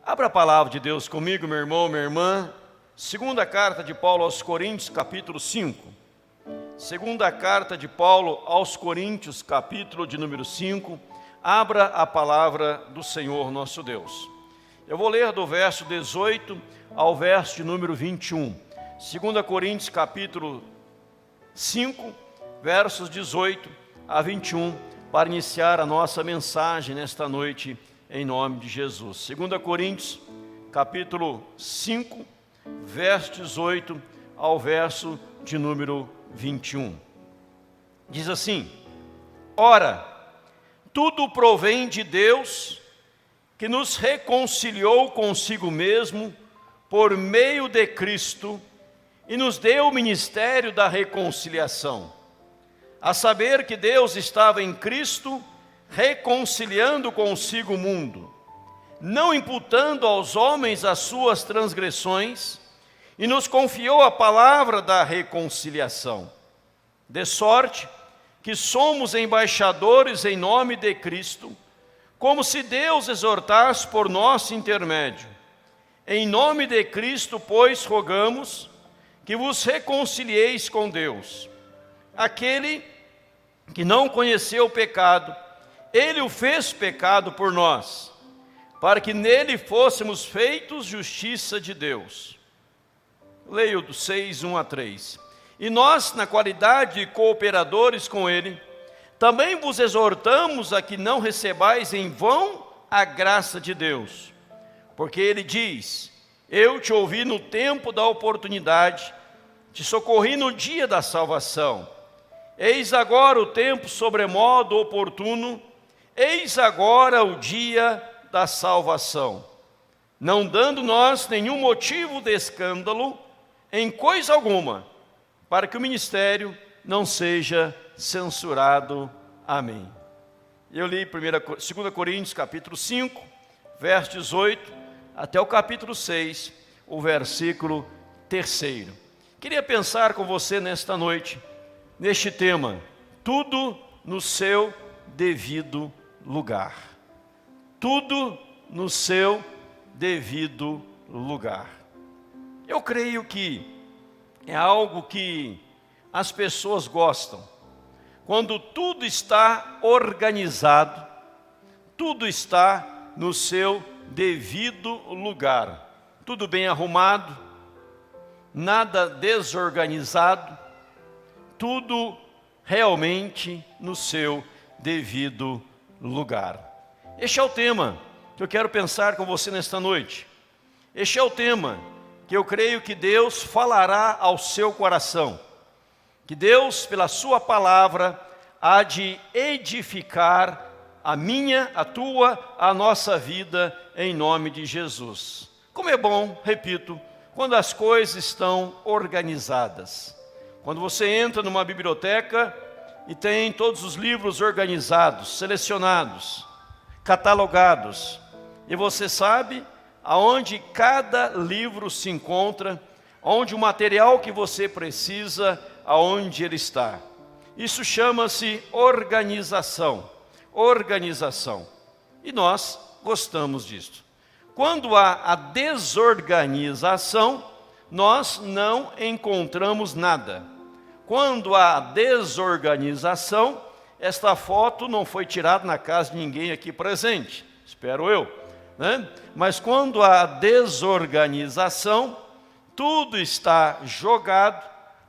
Abra a palavra de Deus comigo, meu irmão, minha irmã. Segunda carta de Paulo aos Coríntios, capítulo 5. Segunda carta de Paulo aos Coríntios, capítulo de número 5. Abra a palavra do Senhor nosso Deus. Eu vou ler do verso 18 ao verso de número 21. 2 Coríntios, capítulo 5, versos 18 a 21, para iniciar a nossa mensagem nesta noite, em nome de Jesus. 2 Coríntios, capítulo 5, verso 18 ao verso de número 21. Diz assim: Ora, tudo provém de Deus, que nos reconciliou consigo mesmo por meio de Cristo e nos deu o ministério da reconciliação. A saber que Deus estava em Cristo, reconciliando consigo o mundo, não imputando aos homens as suas transgressões, e nos confiou a palavra da reconciliação. De sorte que somos embaixadores em nome de Cristo, como se Deus exortasse por nosso intermédio. Em nome de Cristo, pois, rogamos que vos reconcilieis com Deus. Aquele que não conheceu o pecado, Ele o fez pecado por nós, para que nele fôssemos feitos justiça de Deus. Leio do 6, 1 a 3. E nós, na qualidade de cooperadores com Ele, também vos exortamos a que não recebais em vão a graça de Deus. Porque Ele diz: Eu te ouvi no tempo da oportunidade, te socorri no dia da salvação. Eis agora o tempo sobremodo oportuno, eis agora o dia da salvação. Não dando nós nenhum motivo de escândalo, em coisa alguma, para que o ministério não seja censurado. Amém. Eu li 2 Coríntios capítulo 5, verso 18, até o capítulo 6, o versículo 3. Queria pensar com você nesta noite, neste tema: tudo no seu devido lugar. Tudo no seu devido lugar. Eu creio que é algo que as pessoas gostam. Quando tudo está organizado, tudo está no seu devido lugar. Tudo bem arrumado, nada desorganizado, tudo realmente no seu devido lugar. Este é o tema que eu quero pensar com você nesta noite. Este é o tema que eu creio que Deus falará ao seu coração. Que Deus, pela sua palavra, há de edificar a minha, a tua, a nossa vida, em nome de Jesus. Como é bom, repito, quando as coisas estão organizadas. Quando você entra numa biblioteca e tem todos os livros organizados, selecionados, catalogados, e você sabe aonde cada livro se encontra, onde o material que você precisa, aonde ele está. Isso chama-se organização. Organização. E nós gostamos disso. Quando há a desorganização, nós não encontramos nada. Quando há desorganização, esta foto não foi tirada na casa de ninguém aqui presente, espero eu, né? Mas quando há desorganização, tudo está jogado,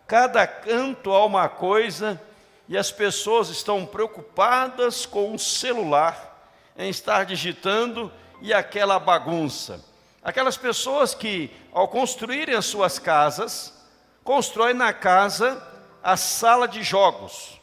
cada canto há uma coisa, e as pessoas estão preocupadas com o celular, em estar digitando, e aquela bagunça. Aquelas pessoas que, ao construírem as suas casas, constroem na casa a sala de jogos.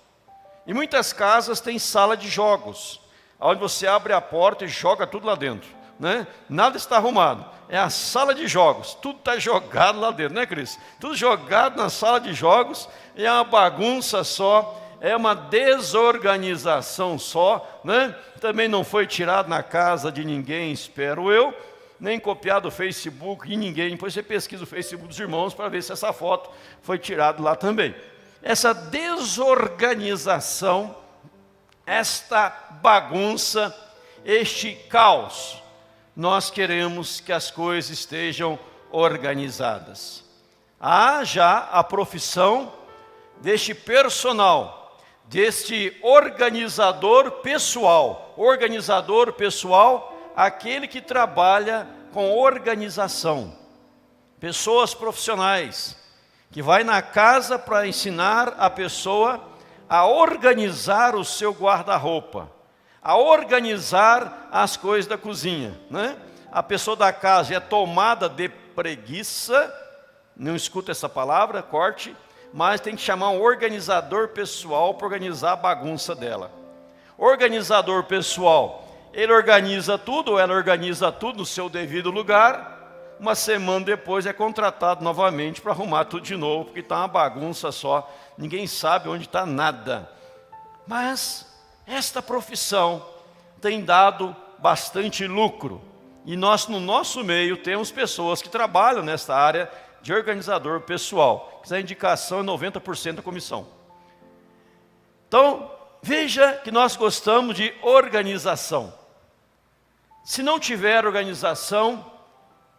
E muitas casas têm sala de jogos, onde você abre a porta e joga tudo lá dentro, né? Nada está arrumado, é a sala de jogos, tudo está jogado lá dentro, né, Cris? Tudo jogado na sala de jogos, é uma bagunça só, é uma desorganização só, né? Também não foi tirado na casa de ninguém, espero eu, nem copiado do Facebook de ninguém. Depois você pesquisa o Facebook dos irmãos para ver se essa foto foi tirada lá também. Essa desorganização, esta bagunça, este caos, nós queremos que as coisas estejam organizadas. Há já a profissão deste personal, deste organizador pessoal, aquele que trabalha com organização. Pessoas profissionais, que vai na casa para ensinar a pessoa a organizar o seu guarda-roupa, a organizar as coisas da cozinha, né? A pessoa da casa é tomada de preguiça, não escuta essa palavra, corte, mas tem que chamar um organizador pessoal para organizar a bagunça dela. Organizador pessoal, ele organiza tudo, ou ela organiza tudo no seu devido lugar. Uma semana depois é contratado novamente para arrumar tudo de novo, porque está uma bagunça só, ninguém sabe onde está nada. Mas esta profissão tem dado bastante lucro, e nós no nosso meio temos pessoas que trabalham nesta área de organizador pessoal. Essa indicação é 90% da comissão. Então, veja que nós gostamos de organização. Se não tiver organização,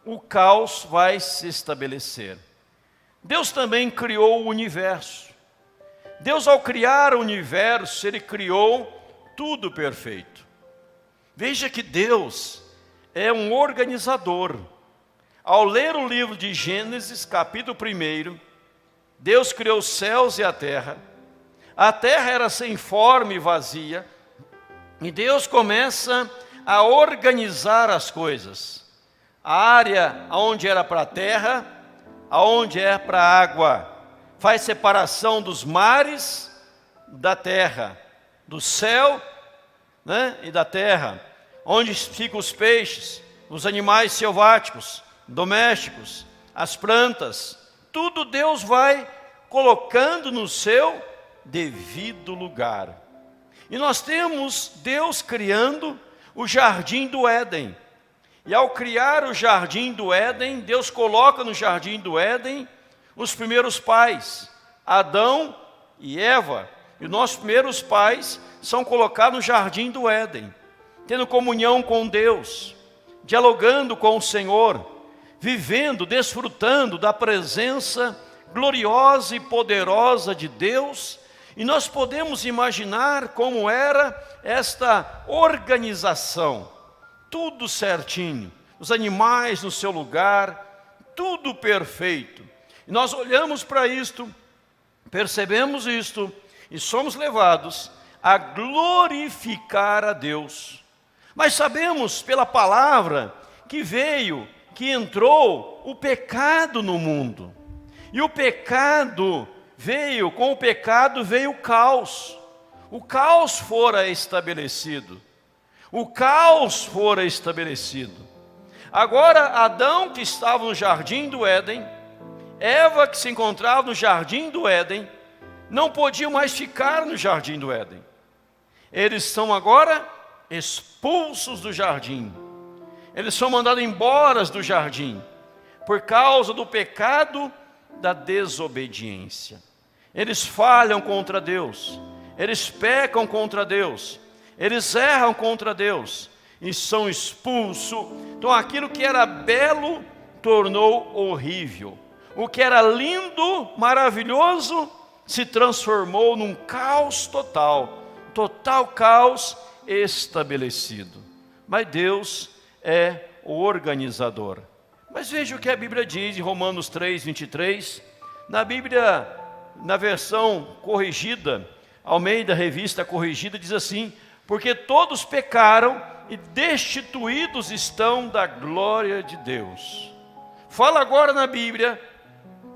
o caos vai se estabelecer. Deus também criou o universo. Deus, ao criar o universo, Ele criou tudo perfeito. Veja que Deus é um organizador. Ao ler o livro de Gênesis, capítulo 1, Deus criou os céus e a terra era sem forma e vazia, e Deus começa a organizar as coisas. A área onde era para a terra, aonde é para a água, faz separação dos mares da terra, do céu, né, e da terra, onde ficam os peixes, os animais selváticos, domésticos, as plantas, tudo Deus vai colocando no seu devido lugar. E nós temos Deus criando o jardim do Éden. E ao criar o jardim do Éden, Deus coloca no jardim do Éden os primeiros pais, Adão e Eva. E os nossos primeiros pais são colocados no jardim do Éden, tendo comunhão com Deus, dialogando com o Senhor, vivendo, desfrutando da presença gloriosa e poderosa de Deus. E nós podemos imaginar como era esta organização. Tudo certinho, os animais no seu lugar, tudo perfeito. E nós olhamos para isto, percebemos isto, e somos levados a glorificar a Deus. Mas sabemos pela palavra que entrou o pecado no mundo. E o pecado com o pecado veio o caos. O caos fora estabelecido. Agora, Adão, que estava no jardim do Éden, Eva, que se encontrava no jardim do Éden, não podiam mais ficar no jardim do Éden. Eles são agora expulsos do jardim. Eles são mandados embora do jardim, por causa do pecado da desobediência. Eles falham contra Deus, eles pecam contra Deus, eles erram contra Deus e são expulsos. Então aquilo que era belo tornou horrível. O que era lindo, maravilhoso, se transformou num caos total. Total caos estabelecido. Mas Deus é o organizador. Mas veja o que a Bíblia diz em Romanos 3, 23. Na Bíblia, na versão corrigida, Almeida Revista Corrigida, diz assim: porque todos pecaram e destituídos estão da glória de Deus. Fala agora na Bíblia,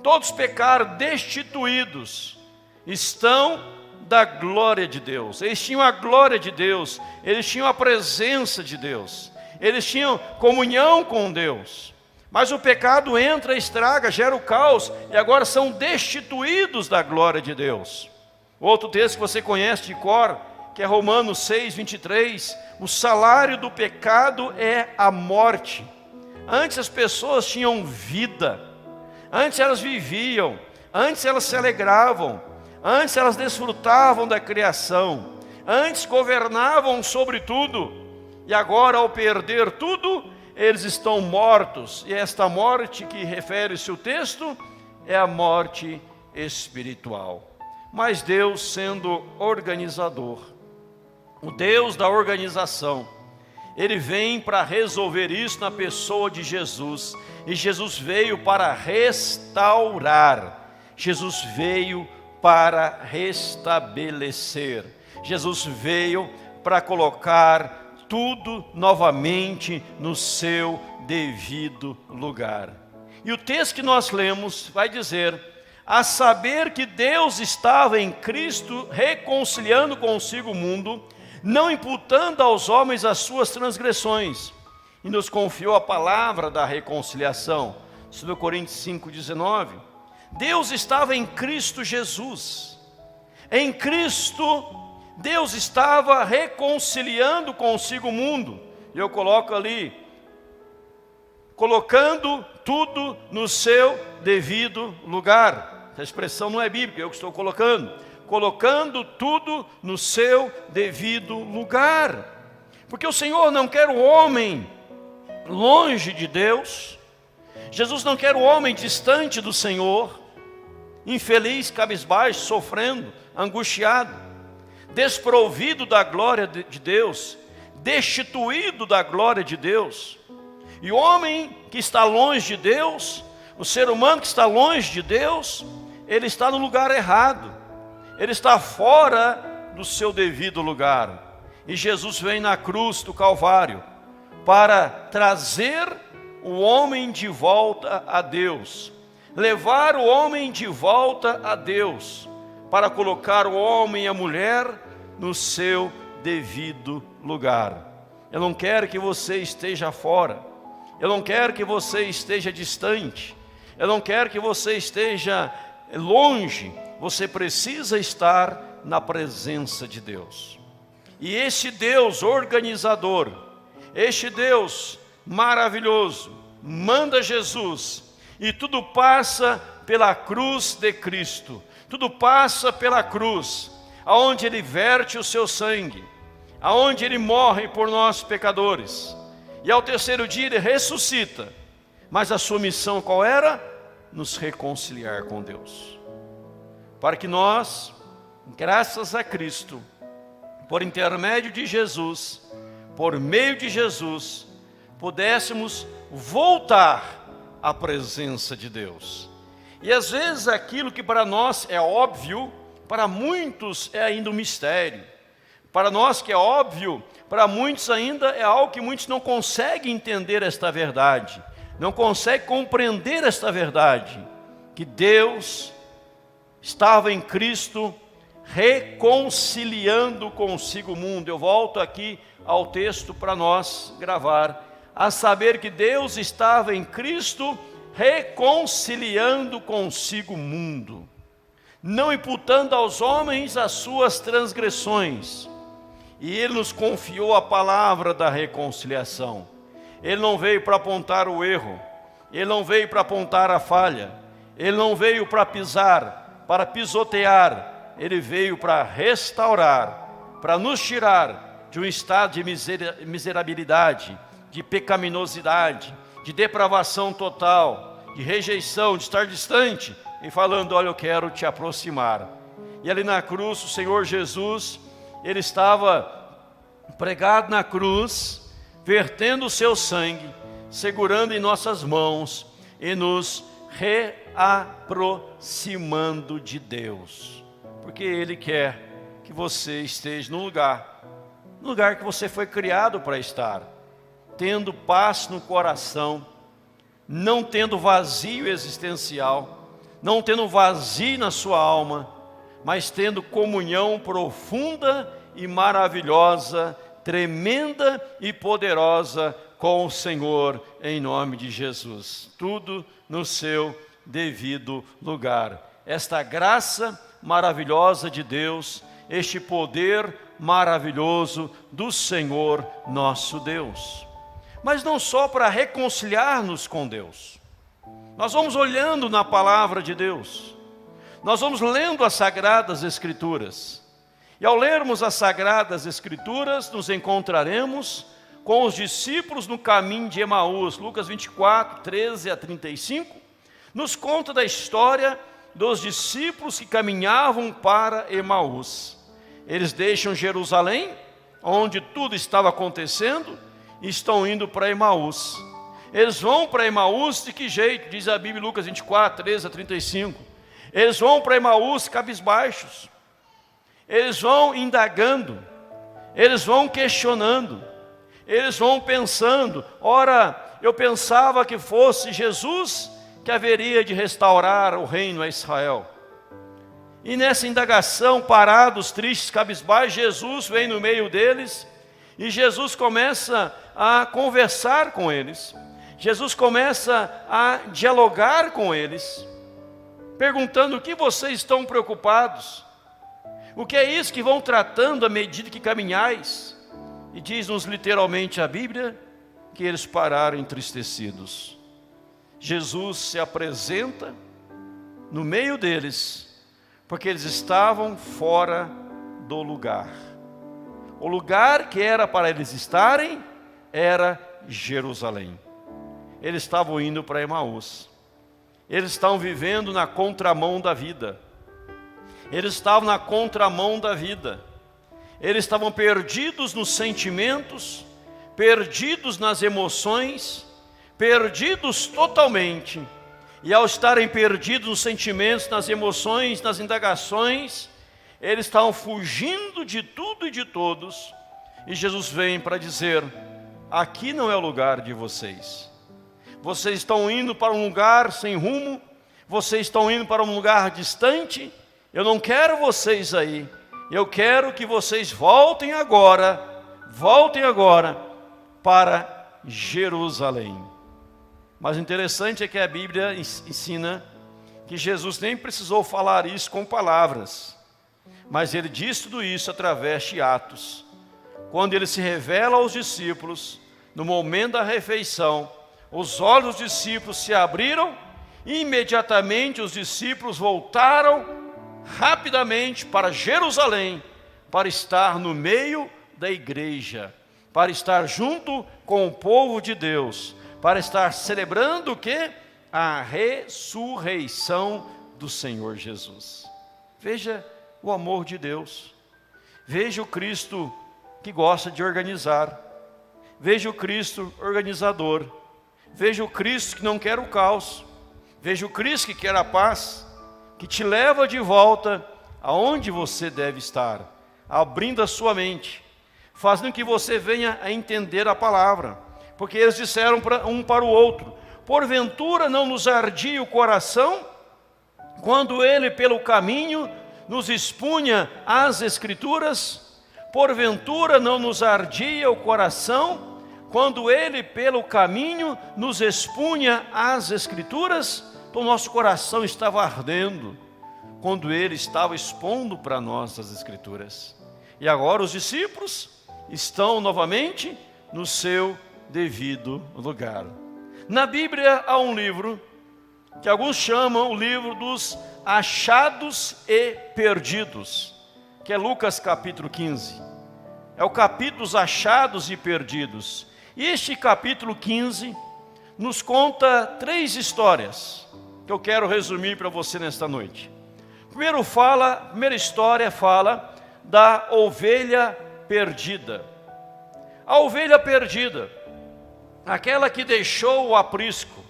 todos pecaram, destituídos estão da glória de Deus. Eles tinham a glória de Deus, eles tinham a presença de Deus, eles tinham comunhão com Deus. Mas o pecado entra, estraga, gera o caos, e agora são destituídos da glória de Deus. Outro texto que você conhece de cor, que é Romanos 6, 23, o salário do pecado é a morte. Antes as pessoas tinham vida, antes elas viviam, antes elas se alegravam, antes elas desfrutavam da criação, antes governavam sobre tudo, e agora ao perder tudo, eles estão mortos. E esta morte que refere-se o texto é a morte espiritual. Mas Deus, sendo organizador, o Deus da organização, Ele vem para resolver isso na pessoa de Jesus. E Jesus veio para restaurar. Jesus veio para restabelecer. Jesus veio para colocar tudo novamente no seu devido lugar. E o texto que nós lemos vai dizer: a saber que Deus estava em Cristo reconciliando consigo o mundo, não imputando aos homens as suas transgressões, e nos confiou a palavra da reconciliação. 2 Coríntios 5,19. Deus estava em Cristo Jesus. Em Cristo, Deus estava reconciliando consigo o mundo. E eu coloco ali, colocando tudo no seu devido lugar. Essa expressão não é bíblica, eu que estou colocando. Colocando tudo no seu devido lugar. Porque o Senhor não quer o homem longe de Deus. Jesus não quer o homem distante do Senhor, infeliz, cabisbaixo, sofrendo, angustiado, desprovido da glória de Deus, destituído da glória de Deus. E o homem que está longe de Deus, o ser humano que está longe de Deus, ele está no lugar errado, ele está fora do seu devido lugar. E Jesus vem na cruz do Calvário para trazer o homem de volta a Deus, levar o homem de volta a Deus, para colocar o homem e a mulher no seu devido lugar. Eu não quero que você esteja fora, eu não quero que você esteja distante, eu não quero que você esteja longe. Você precisa estar na presença de Deus. E este Deus organizador, este Deus maravilhoso, manda Jesus, e tudo passa pela cruz de Cristo, tudo passa pela cruz, aonde Ele verte o seu sangue, aonde Ele morre por nós pecadores, e ao terceiro dia Ele ressuscita. Mas a sua missão qual era? Nos reconciliar com Deus, para que nós, graças a Cristo, por intermédio de Jesus, por meio de Jesus, pudéssemos voltar à presença de Deus. E às vezes aquilo que para nós é óbvio, para muitos é ainda um mistério. Para nós que é óbvio, para muitos ainda é algo que muitos não conseguem entender esta verdade, não conseguem compreender esta verdade, que Deus estava em Cristo reconciliando consigo o mundo. Eu volto aqui ao texto para nós gravar. A saber que Deus estava em Cristo reconciliando consigo o mundo, não imputando aos homens as suas transgressões. E Ele nos confiou a palavra da reconciliação. Ele não veio para apontar o erro, Ele não veio para apontar a falha, Ele não veio para pisar, para pisotear, Ele veio para restaurar, para nos tirar de um estado de miserabilidade, de pecaminosidade, de depravação total, de rejeição, de estar distante, e falando: olha, eu quero te aproximar. E ali na cruz, o Senhor Jesus, Ele estava pregado na cruz, vertendo o seu sangue, segurando em nossas mãos e nos reaproximando de Deus, porque Ele quer que você esteja no lugar que você foi criado para estar, tendo paz no coração, não tendo vazio existencial, não tendo vazio na sua alma, mas tendo comunhão profunda e maravilhosa, tremenda e poderosa com o Senhor, em nome de Jesus. Tudo no seu devido lugar. Esta graça maravilhosa de Deus, este poder maravilhoso do Senhor nosso Deus. Mas não só para reconciliar-nos com Deus. Nós vamos olhando na palavra de Deus, nós vamos lendo as Sagradas Escrituras, e ao lermos as Sagradas Escrituras, nos encontraremos com os discípulos no caminho de Emaús. Lucas 24, 13 a 35, nos conta da história dos discípulos que caminhavam para Emaús. Eles deixam Jerusalém, onde tudo estava acontecendo, e estão indo para Emaús. Eles vão para Emaús de que jeito? Diz a Bíblia, Lucas 24, 13 a 35. Eles vão para Emaús cabisbaixos. Eles vão indagando. Eles vão questionando. Eles vão pensando. Ora, eu pensava que fosse Jesus que haveria de restaurar o reino a Israel. E nessa indagação, parados, tristes, cabisbaixos, Jesus vem no meio deles e Jesus começa a conversar com eles. Jesus começa a dialogar com eles, perguntando: o que vocês estão preocupados? O que é isso que vão tratando à medida que caminhais? E diz-nos literalmente a Bíblia que eles pararam entristecidos. Jesus se apresenta no meio deles, porque eles estavam fora do lugar. O lugar que era para eles estarem era Jerusalém. Eles estavam indo para Emaús. Eles estavam vivendo na contramão da vida. Eles estavam na contramão da vida. Eles estavam perdidos nos sentimentos, perdidos nas emoções, perdidos totalmente. E ao estarem perdidos nos sentimentos, nas emoções, nas indagações, eles estavam fugindo de tudo e de todos. E Jesus vem para dizer: aqui não é o lugar de vocês. Vocês estão indo para um lugar sem rumo, vocês estão indo para um lugar distante. Eu não quero vocês aí. Eu quero que vocês voltem agora para Jerusalém. Mas o interessante é que a Bíblia ensina que Jesus nem precisou falar isso com palavras, mas ele diz tudo isso através de Atos. Quando ele se revela aos discípulos, no momento da refeição, os olhos dos discípulos se abriram e imediatamente os discípulos voltaram rapidamente para Jerusalém, para estar no meio da igreja, para estar junto com o povo de Deus, para estar celebrando o quê? A ressurreição do Senhor Jesus. Veja o amor de Deus. Veja o Cristo que gosta de organizar. Veja o Cristo organizador. Veja o Cristo que não quer o caos. Veja o Cristo que quer a paz, que te leva de volta aonde você deve estar, abrindo a sua mente, fazendo que você venha a entender a palavra. Porque eles disseram um para o outro: porventura não nos ardia o coração, quando ele pelo caminho nos expunha as Escrituras? Porventura não nos ardia o coração, quando ele pelo caminho nos expunha as Escrituras? Então nosso coração estava ardendo, quando ele estava expondo para nós as Escrituras. E agora os discípulos estão novamente no seu devido lugar. Na Bíblia há um livro que alguns chamam o livro dos achados e perdidos, que é Lucas capítulo 15. É o capítulo dos achados e perdidos. E este capítulo 15 nos conta 3 histórias que eu quero resumir para você nesta noite. A primeira história fala da ovelha perdida. A ovelha perdida, aquela que deixou o aprisco,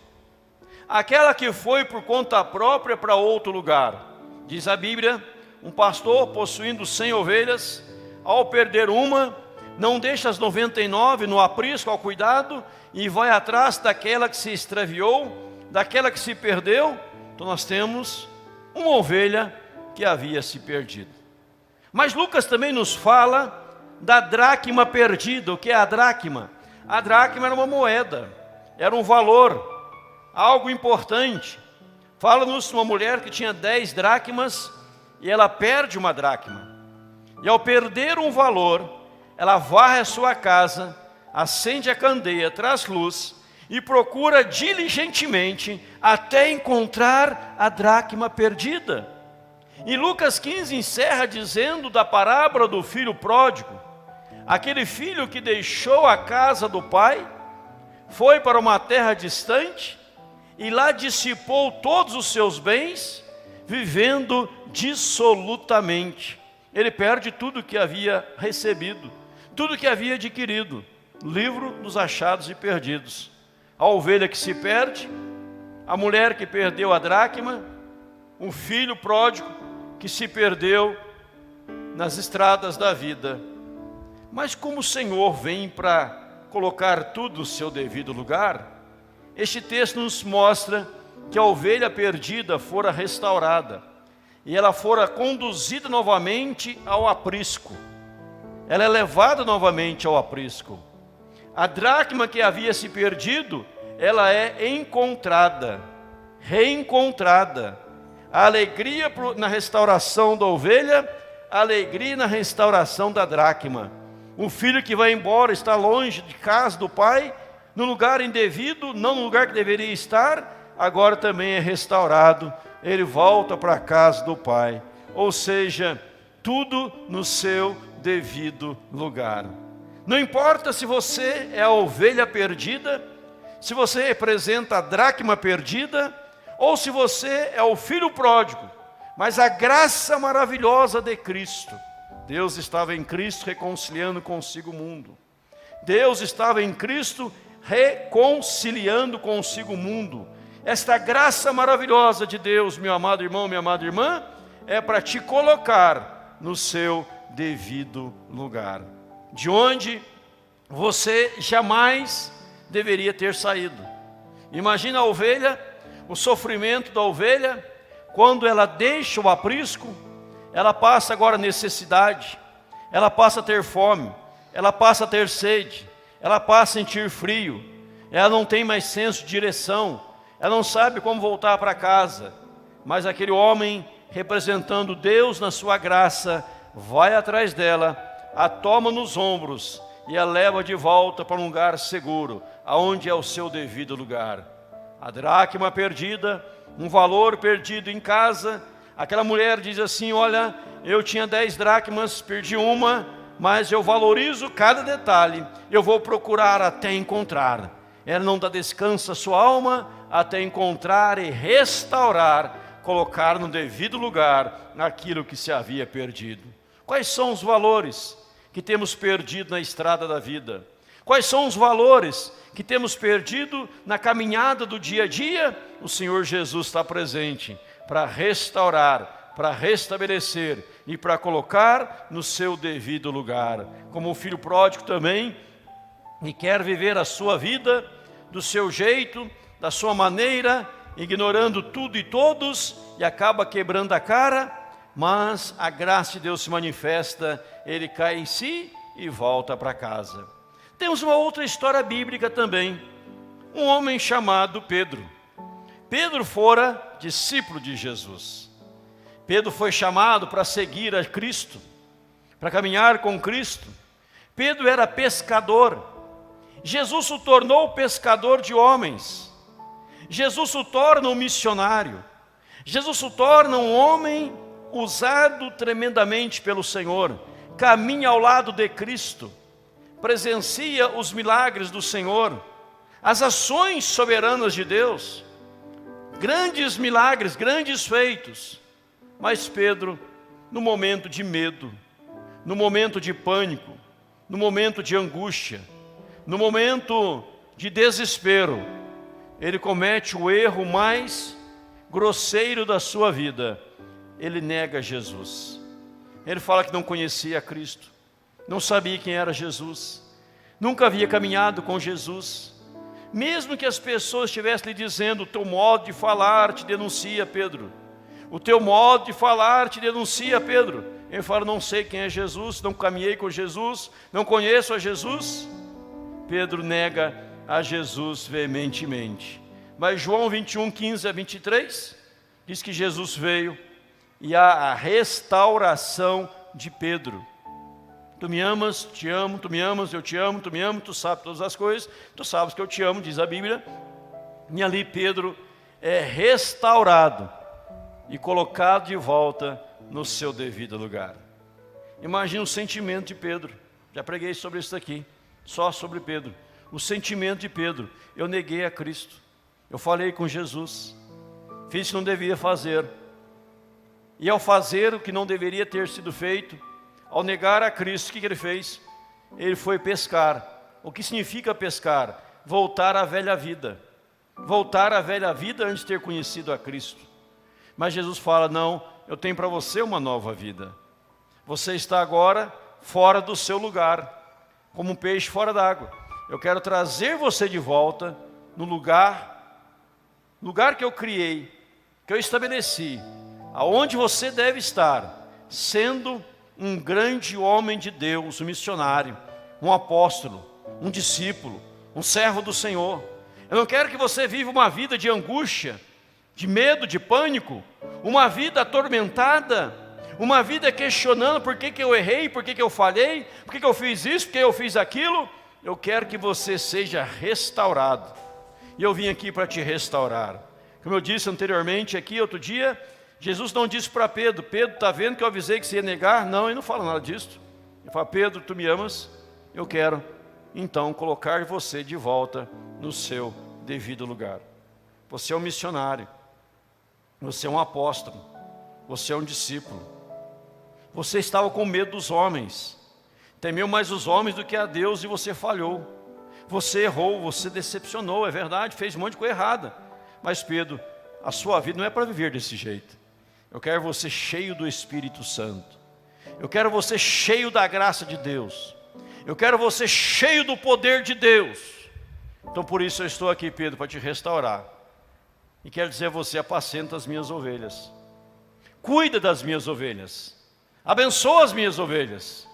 aquela que foi por conta própria para outro lugar. Diz a Bíblia: um pastor possuindo 100 ovelhas, ao perder uma, não deixa as 99 no aprisco, ao cuidado, e vai atrás daquela que se extraviou, daquela que se perdeu. Então nós temos uma ovelha que havia se perdido. Mas Lucas também nos fala da dracma perdida. O que é a dracma? A dracma era uma moeda, era um valor, algo importante. Fala-nos de uma mulher que tinha 10 dracmas e ela perde uma dracma. E ao perder um valor, ela varre a sua casa, acende a candeia, traz luz e procura diligentemente até encontrar a dracma perdida. E Lucas 15 encerra dizendo da parábola do filho pródigo. Aquele filho que deixou a casa do pai, foi para uma terra distante e lá dissipou todos os seus bens, vivendo dissolutamente. Ele perde tudo que havia recebido, tudo que havia adquirido. Livro dos achados e perdidos. A ovelha que se perde, a mulher que perdeu a dracma, um filho pródigo que se perdeu nas estradas da vida. Mas como o Senhor vem para colocar tudo no seu devido lugar, este texto nos mostra que a ovelha perdida fora restaurada e ela fora conduzida novamente ao aprisco. Ela é levada novamente ao aprisco. A dracma que havia se perdido, ela é encontrada, reencontrada. A alegria na restauração da ovelha, a alegria na restauração da dracma. O filho que vai embora, está longe de casa do pai, no lugar indevido, não no lugar que deveria estar, agora também é restaurado. Ele volta para a casa do pai. Ou seja, tudo no seu devido lugar. Não importa se você é a ovelha perdida, se você representa a dracma perdida, ou se você é o filho pródigo, mas a graça maravilhosa de Cristo. Deus estava em Cristo reconciliando consigo o mundo. Deus estava em Cristo reconciliando consigo o mundo. Esta graça maravilhosa de Deus, meu amado irmão, minha amada irmã, é para te colocar no seu devido lugar, de onde você jamais deveria ter saído. Imagina a ovelha, o sofrimento da ovelha, quando ela deixa o aprisco, ela passa agora necessidade, ela passa a ter fome, ela passa a ter sede, ela passa a sentir frio, ela não tem mais senso de direção, ela não sabe como voltar para casa, mas aquele homem, representando Deus na sua graça, vai atrás dela, a toma nos ombros e a leva de volta para um lugar seguro, aonde é o seu devido lugar. A dracma perdida, um valor perdido em casa. Aquela mulher diz assim: olha, eu tinha 10 dracmas, perdi uma, mas eu valorizo cada detalhe, eu vou procurar até encontrar. Ela não dá descanso à sua alma, até encontrar e restaurar, colocar no devido lugar aquilo que se havia perdido. Quais são os valores que temos perdido na estrada da vida? Quais são os valores que temos perdido na caminhada do dia a dia? O Senhor Jesus está presente para restaurar, para restabelecer e para colocar no seu devido lugar. Como o filho pródigo também, e quer viver a sua vida do seu jeito, da sua maneira, ignorando tudo e todos, e acaba quebrando a cara, mas a graça de Deus se manifesta, ele cai em si e volta para casa. Temos uma outra história bíblica também, um homem chamado Pedro. Pedro fora discípulo de Jesus. Pedro foi chamado para seguir a Cristo, para caminhar com Cristo. Pedro era pescador. Jesus o tornou pescador de homens. Jesus o torna um missionário. Jesus o torna um homem usado tremendamente pelo Senhor. Caminha ao lado de Cristo. Presencia os milagres do Senhor. As ações soberanas de Deus. Grandes milagres, grandes feitos. Mas Pedro, no momento de medo, no momento de pânico, no momento de angústia, no momento de desespero, ele comete o erro mais grosseiro da sua vida. Ele nega Jesus. Ele fala que não conhecia Cristo, não sabia quem era Jesus, nunca havia caminhado com Jesus. Mesmo que as pessoas estivessem lhe dizendo: o teu modo de falar te denuncia, Pedro. O teu modo de falar te denuncia, Pedro. Ele fala: não sei quem é Jesus, não caminhei com Jesus, não conheço a Jesus. Pedro nega a Jesus veementemente. Mas João 21, 15 a 23, diz que Jesus veio e há a restauração de Pedro. Tu me amas, te amo, tu me amas, eu te amo, tu me amas, tu sabes todas as coisas, tu sabes que eu te amo, diz a Bíblia. E ali Pedro é restaurado e colocado de volta no seu devido lugar. Imagina o sentimento de Pedro. Já preguei sobre isso aqui, só sobre Pedro. O sentimento de Pedro: eu neguei a Cristo, eu falei com Jesus, fiz o que não devia fazer. E ao fazer o que não deveria ter sido feito, ao negar a Cristo, o que ele fez? Ele foi pescar. O que significa pescar? Voltar à velha vida. Voltar à velha vida antes de ter conhecido a Cristo. Mas Jesus fala: não, eu tenho para você uma nova vida. Você está agora fora do seu lugar, como um peixe fora d'água. Eu quero trazer você de volta no lugar que eu criei, que eu estabeleci, aonde você deve estar, sendo um grande homem de Deus, um missionário, um apóstolo, um discípulo, um servo do Senhor. Eu não quero que você viva uma vida de angústia, de medo, de pânico, uma vida atormentada, uma vida questionando por que eu errei, por que eu falhei, por que eu fiz isso, por que eu fiz aquilo. Eu quero que você seja restaurado. E eu vim aqui para te restaurar. Como eu disse anteriormente aqui, outro dia, Jesus não disse para Pedro: Pedro, está vendo que eu avisei que você ia negar? Não, ele não fala nada disso. Ele fala: Pedro, tu me amas? Eu quero então colocar você de volta no seu devido lugar. Você é um missionário, você é um apóstolo, você é um discípulo. Você estava com medo dos homens, temeu mais os homens do que a Deus, e você falhou. Você errou, você decepcionou, é verdade, fez um monte de coisa errada. Mas Pedro, a sua vida não é para viver desse jeito. Eu quero você cheio do Espírito Santo. Eu quero você cheio da graça de Deus. Eu quero você cheio do poder de Deus. Então por isso eu estou aqui, Pedro, para te restaurar. E quero dizer a você: apacenta as minhas ovelhas. Cuida das minhas ovelhas. Abençoa as minhas ovelhas.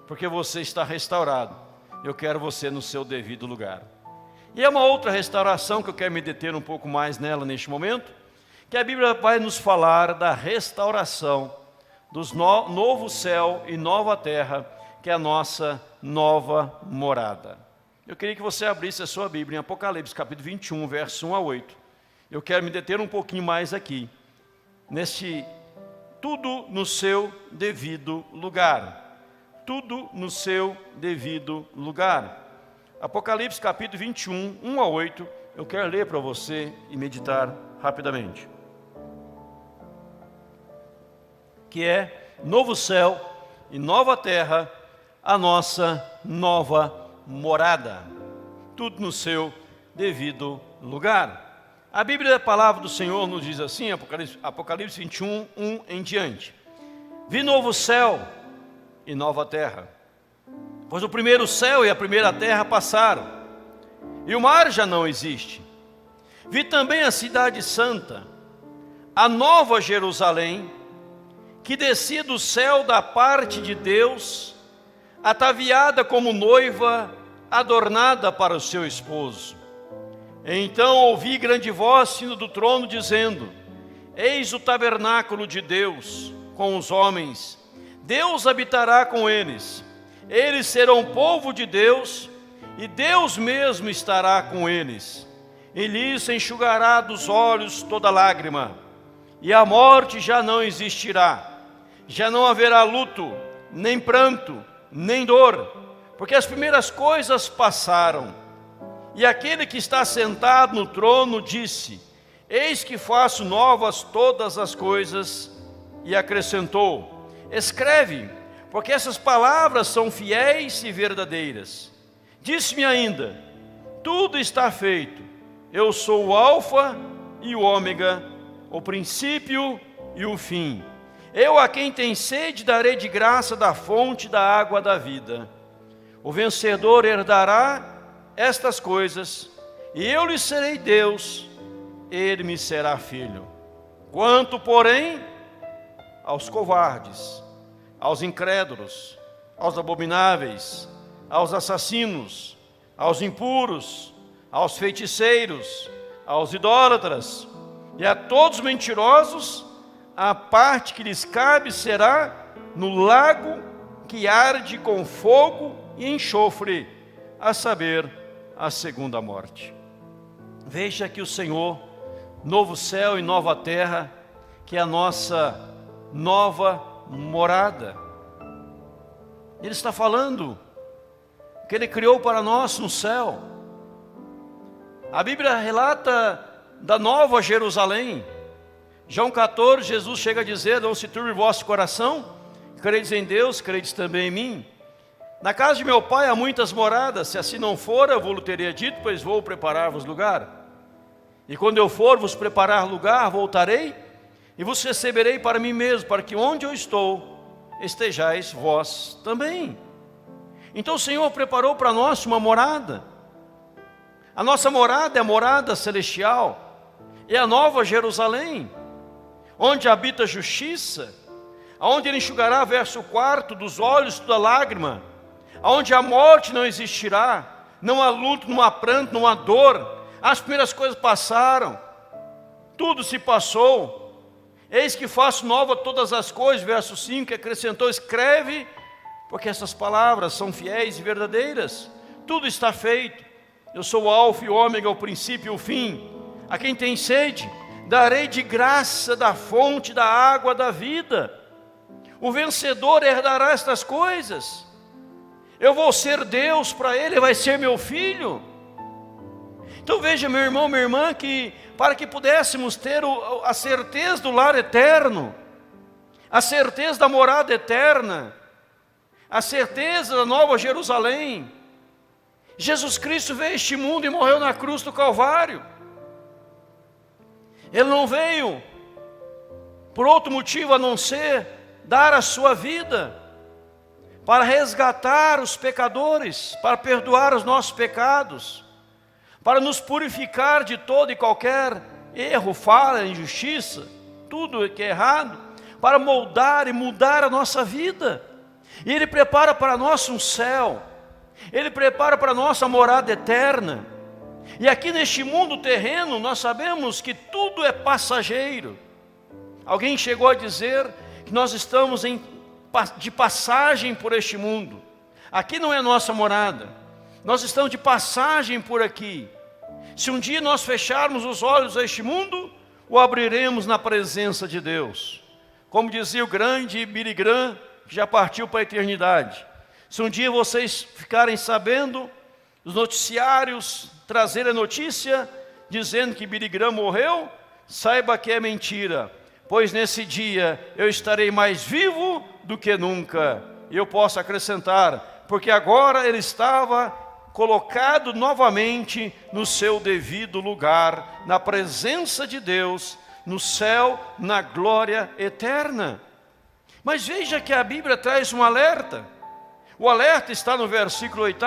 Porque você está restaurado. Eu quero você no seu devido lugar. E é uma outra restauração que eu quero me deter um pouco mais nela neste momento, que a Bíblia vai nos falar da restauração dos novo céu e nova terra, que é a nossa nova morada. Eu queria que você abrisse a sua Bíblia em Apocalipse, capítulo 21, verso 1 a 8. Eu quero me deter um pouquinho mais aqui, nesse tudo no seu devido lugar. Tudo no seu devido lugar. Apocalipse, capítulo 21, 1 a 8. Eu quero ler para você e meditar rapidamente. Que é novo céu e nova terra, a nossa nova morada. Tudo no seu devido lugar. A Bíblia, a palavra do Senhor, nos diz assim, Apocalipse 21, 1 em diante: vi novo céu e nova terra, pois o primeiro céu e a primeira terra passaram, e o mar já não existe. Vi também a cidade santa, a nova Jerusalém, que descia do céu da parte de Deus, ataviada como noiva, adornada para o seu esposo. Então ouvi grande voz vindo do trono, dizendo: eis o tabernáculo de Deus com os homens, Deus habitará com eles, eles serão povo de Deus, e Deus mesmo estará com eles, e lhes enxugará dos olhos toda lágrima, e a morte já não existirá, já não haverá luto, nem pranto, nem dor, porque as primeiras coisas passaram. E aquele que está sentado no trono disse: eis que faço novas todas as coisas, e acrescentou: escreve, porque essas palavras são fiéis e verdadeiras. Disse-me ainda: tudo está feito, eu sou o alfa e o ômega, o princípio e o fim. Eu a quem tem sede darei de graça da fonte da água da vida. O vencedor herdará estas coisas, e eu lhe serei Deus, ele me será filho. Quanto, porém, aos covardes, aos incrédulos, aos abomináveis, aos assassinos, aos impuros, aos feiticeiros, aos idólatras e a todos os mentirosos, a parte que lhes cabe será no lago que arde com fogo e enxofre, a saber, a segunda morte. Veja que o Senhor, novo céu e nova terra, que é a nossa nova morada. Ele está falando que Ele criou para nós no céu. A Bíblia relata da nova Jerusalém. João 14, Jesus chega a dizer: não se turbe o vosso coração, credes em Deus, credes também em mim. Na casa de meu Pai há muitas moradas, se assim não for, eu vou-lhe teria dito, pois vou preparar-vos lugar. E quando eu for vos preparar lugar, voltarei e vos receberei para mim mesmo, para que onde eu estou, estejais vós também. Então o Senhor preparou para nós uma morada. A nossa morada é a morada celestial, é a nova Jerusalém, onde habita a justiça, onde Ele enxugará, verso 4, dos olhos toda lágrima, onde a morte não existirá, não há luto, não há pranto, não há dor, as primeiras coisas passaram, tudo se passou, eis que faço nova todas as coisas, verso 5, acrescentou: escreve, porque essas palavras são fiéis e verdadeiras, tudo está feito, eu sou o alfa e o ômega, o princípio e o fim. A quem tem sede, darei de graça da fonte da água da vida. O vencedor herdará estas coisas. Eu vou ser Deus para ele, vai ser meu filho. Então veja, meu irmão, minha irmã, que para que pudéssemos ter a certeza do lar eterno, a certeza da morada eterna, a certeza da nova Jerusalém, Jesus Cristo veio a este mundo e morreu na cruz do Calvário. Ele não veio por outro motivo a não ser dar a sua vida para resgatar os pecadores, para perdoar os nossos pecados, para nos purificar de todo e qualquer erro, falha, injustiça, tudo que é errado, para moldar e mudar a nossa vida. E Ele prepara para nós um céu, Ele prepara para nós a morada eterna. E aqui neste mundo terreno nós sabemos que tudo é passageiro. Alguém chegou a dizer que nós estamos de passagem por este mundo. Aqui não é nossa morada, nós estamos de passagem por aqui. Se um dia nós fecharmos os olhos a este mundo, o abriremos na presença de Deus. Como dizia o grande Billy Graham, que já partiu para a eternidade: se um dia vocês ficarem sabendo, os noticiários trazerem a notícia dizendo que Billy Graham morreu, saiba que é mentira, pois nesse dia eu estarei mais vivo do que nunca. E eu posso acrescentar, porque agora ele estava colocado novamente no seu devido lugar, na presença de Deus, no céu, na glória eterna. Mas veja que a Bíblia traz um alerta. O alerta está no versículo 8,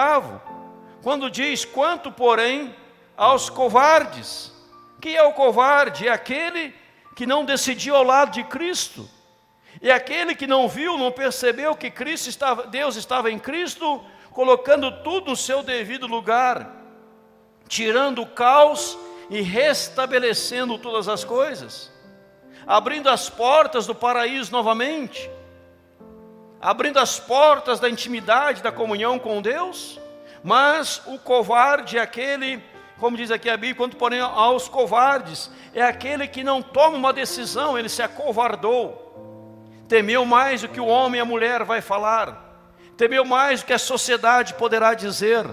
quando diz: quanto, porém, aos covardes. Quem é o covarde? É aquele que não decidiu ao lado de Cristo. É aquele que não viu, não percebeu que Deus estava em Cristo, colocando tudo no seu devido lugar, tirando o caos e restabelecendo todas as coisas, abrindo as portas do paraíso novamente, abrindo as portas da intimidade, da comunhão com Deus. Mas o covarde é aquele, como diz aqui a Bíblia, quanto porém aos covardes, é aquele que não toma uma decisão, ele se acovardou, temeu mais o que o homem e a mulher vai falar, temeu mais o que a sociedade poderá dizer,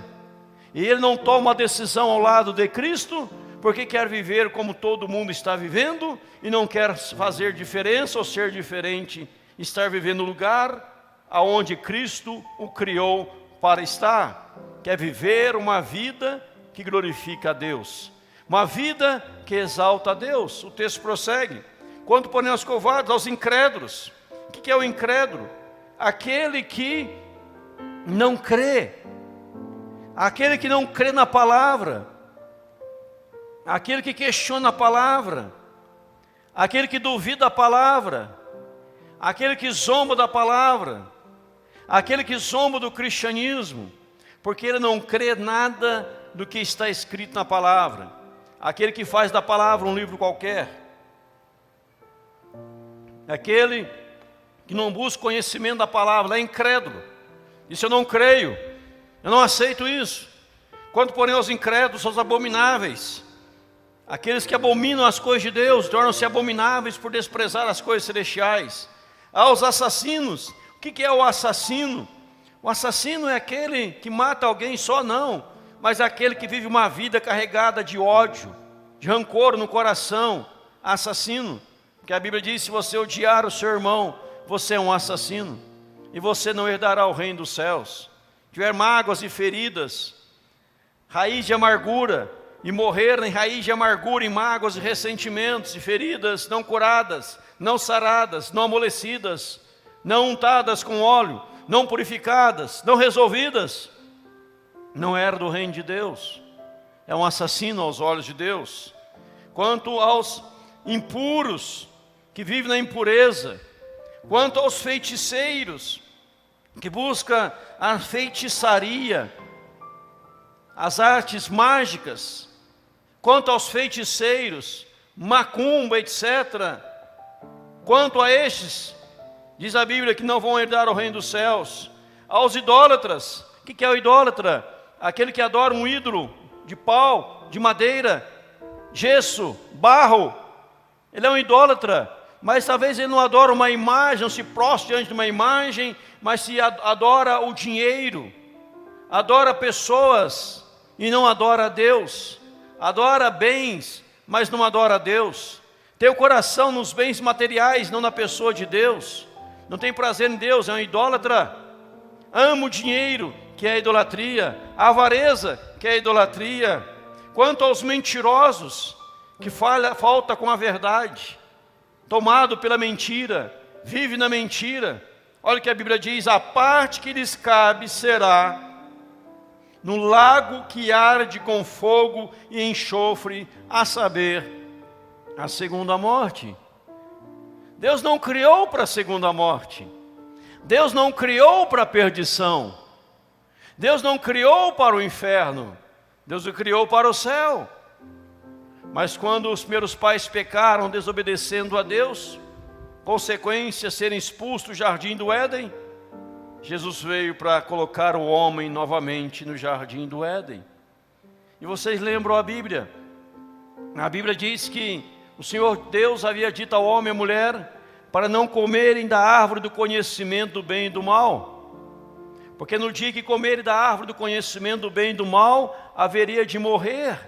e ele não toma uma decisão ao lado de Cristo, porque quer viver como todo mundo está vivendo, e não quer fazer diferença ou ser diferente, estar vivendo no lugar aonde Cristo o criou para estar. Quer viver uma vida que glorifica a Deus, uma vida que exalta a Deus. O texto prossegue: quanto porém aos covardes, aos incrédulos. O que é o incrédulo? Aquele que não crê, aquele que não crê na palavra, aquele que questiona a palavra, aquele que duvida a palavra, aquele que zomba da palavra, aquele que zomba do cristianismo, porque ele não crê nada do que está escrito na palavra, aquele que faz da palavra um livro qualquer, aquele que não busca conhecimento da palavra, é incrédulo. Isso eu não creio, eu não aceito isso. Quanto porém aos incrédulos, aos abomináveis, aqueles que abominam as coisas de Deus, tornam-se abomináveis por desprezar as coisas celestiais. Aos assassinos. O que é o assassino? O assassino é aquele que mata alguém só, não, mas aquele que vive uma vida carregada de ódio, de rancor no coração. Assassino, porque a Bíblia diz: se você odiar o seu irmão, você é um assassino, e você não herdará o reino dos céus. Tiver mágoas e feridas, raiz de amargura, e morrer em raiz de amargura, em mágoas e ressentimentos, e feridas não curadas, não saradas, não amolecidas, não untadas com óleo, não purificadas, não resolvidas, não herda o reino de Deus. É um assassino aos olhos de Deus. Quanto aos impuros, que vivem na impureza, quanto aos feiticeiros, que buscam a feitiçaria, as artes mágicas, quanto aos feiticeiros, macumba, etc. Quanto a estes, diz a Bíblia que não vão herdar o reino dos céus. Aos idólatras, o que é o idólatra? Aquele que adora um ídolo de pau, de madeira, gesso, barro. Ele é um idólatra, mas talvez ele não adora uma imagem, não se prostre diante de uma imagem, mas se adora o dinheiro, adora pessoas e não adora a Deus, adora bens, mas não adora a Deus, tem o coração nos bens materiais, não na pessoa de Deus, não tem prazer em Deus, é um idólatra. Ama o dinheiro, que é a idolatria, a avareza, que é a idolatria. Quanto aos mentirosos, que falta com a verdade, tomado pela mentira, vive na mentira. Olha o que a Bíblia diz: a parte que lhes cabe será no lago que arde com fogo e enxofre, a saber, a segunda morte. Deus não criou para a segunda morte. Deus não criou para a perdição. Deus não criou para o inferno. Deus o criou para o céu. Mas quando os primeiros pais pecaram, desobedecendo a Deus, consequência, serem expulsos do jardim do Éden, Jesus veio para colocar o homem novamente no jardim do Éden. E vocês lembram a Bíblia? A Bíblia diz que o Senhor Deus havia dito ao homem e à mulher para não comerem da árvore do conhecimento do bem e do mal, porque no dia que comerem da árvore do conhecimento do bem e do mal, haveria de morrer.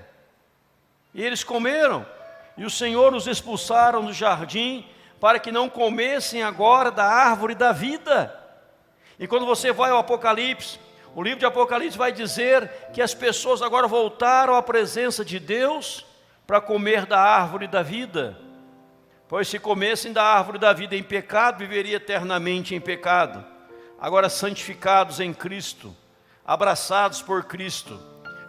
E eles comeram, e o Senhor os expulsaram do jardim para que não comessem agora da árvore da vida. E quando você vai ao Apocalipse, o livro de Apocalipse vai dizer que as pessoas agora voltaram à presença de Deus para comer da árvore da vida. Pois se comessem da árvore da vida em pecado, viveriam eternamente em pecado. Agora santificados em Cristo, abraçados por Cristo,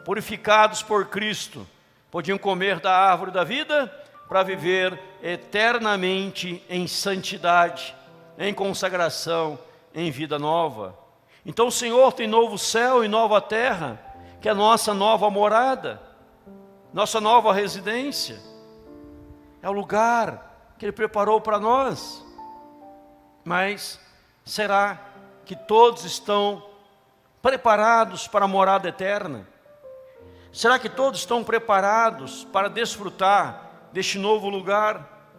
purificados por Cristo, podiam comer da árvore da vida para viver eternamente em santidade, em consagração, em vida nova. Então o Senhor tem novo céu e nova terra, que é a nossa nova morada, nossa nova residência. É o lugar que Ele preparou para nós. Mas será que todos estão preparados para a morada eterna? Será que todos estão preparados para desfrutar deste novo lugar?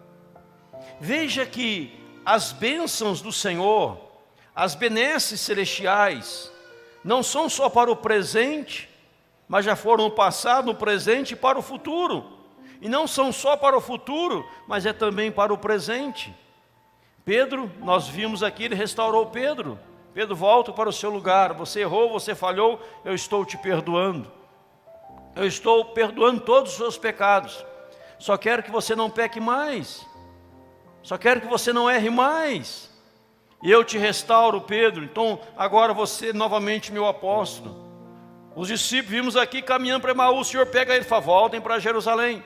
Veja que as bênçãos do Senhor, as benesses celestiais, não são só para o presente, mas já foram no passado, no presente e para o futuro. E não são só para o futuro, mas é também para o presente. Pedro, nós vimos aqui, ele restaurou Pedro. Pedro, volta para o seu lugar. Você errou, você falhou, eu estou te perdoando. Eu estou perdoando todos os seus pecados. Só quero que você não peque mais. Só quero que você não erre mais. E eu te restauro, Pedro. Então, agora você novamente meu apóstolo. Os discípulos vimos aqui caminhando para Emaús. O Senhor pega ele e fala: voltem para Jerusalém.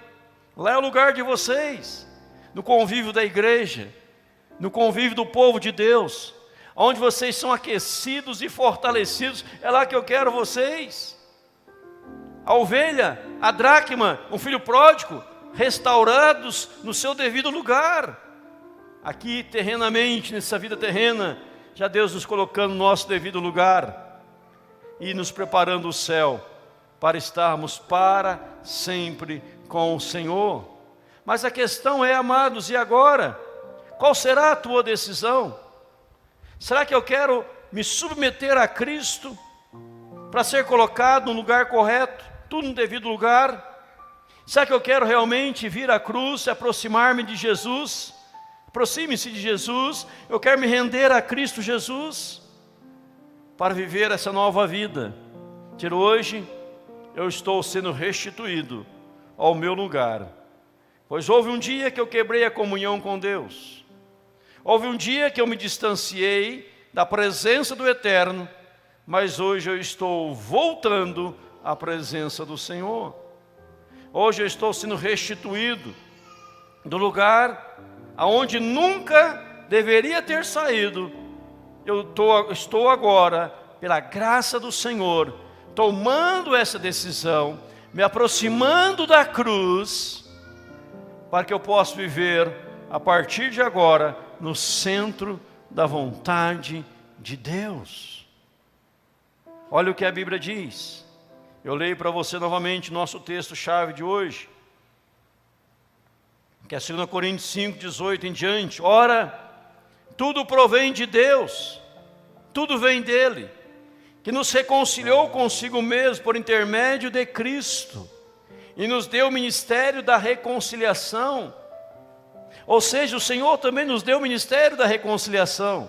Lá é o lugar de vocês. No convívio da igreja. No convívio do povo de Deus. Onde vocês são aquecidos e fortalecidos. É lá que eu quero vocês. A ovelha, a dracma, um filho pródigo, restaurados no seu devido lugar. Aqui terrenamente, nessa vida terrena, já Deus nos colocando no nosso devido lugar e nos preparando o céu para estarmos para sempre com o Senhor. Mas a questão é, amados, e agora? Qual será a tua decisão? Será que eu quero me submeter a Cristo para ser colocado no lugar correto, tudo no devido lugar? Será que eu quero realmente vir à cruz, aproximar-me de Jesus? Aproxime-se de Jesus. Eu quero me render a Cristo Jesus para viver essa nova vida. Que hoje eu estou sendo restituído ao meu lugar. Pois houve um dia que eu quebrei a comunhão com Deus. Houve um dia que eu me distanciei da presença do Eterno, mas hoje eu estou voltando à presença do Senhor. Hoje eu estou sendo restituído do lugar aonde nunca deveria ter saído. Eu estou agora, pela graça do Senhor, tomando essa decisão, me aproximando da cruz, para que eu possa viver, a partir de agora, no centro da vontade de Deus. Olha o que a Bíblia diz. Eu leio para você novamente nosso texto-chave de hoje, que é 2 Coríntios 5, 18 em diante. Ora, tudo provém de Deus, tudo vem dEle, que nos reconciliou consigo mesmo por intermédio de Cristo, e nos deu o ministério da reconciliação. Ou seja, o Senhor também nos deu o ministério da reconciliação.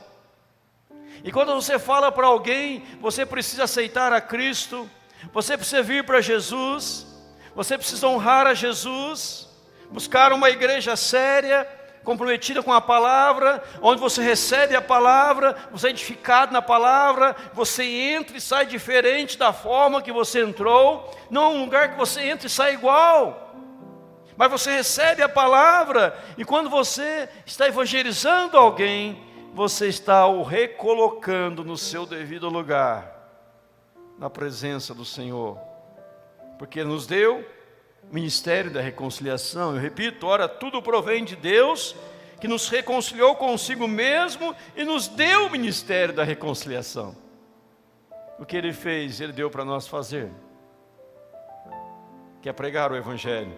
E quando você fala para alguém, você precisa aceitar a Cristo, você precisa vir para Jesus, você precisa honrar a Jesus, buscar uma igreja séria, comprometida com a palavra, onde você recebe a palavra, você é edificado na palavra, você entra e sai diferente da forma que você entrou, não um lugar que você entra e sai igual, mas você recebe a palavra, e quando você está evangelizando alguém, você está o recolocando no seu devido lugar, na presença do Senhor, porque Ele nos deu ministério da reconciliação. Eu repito, ora, tudo provém de Deus, que nos reconciliou consigo mesmo e nos deu o ministério da reconciliação. O que Ele fez, Ele deu para nós fazer, que é pregar o Evangelho,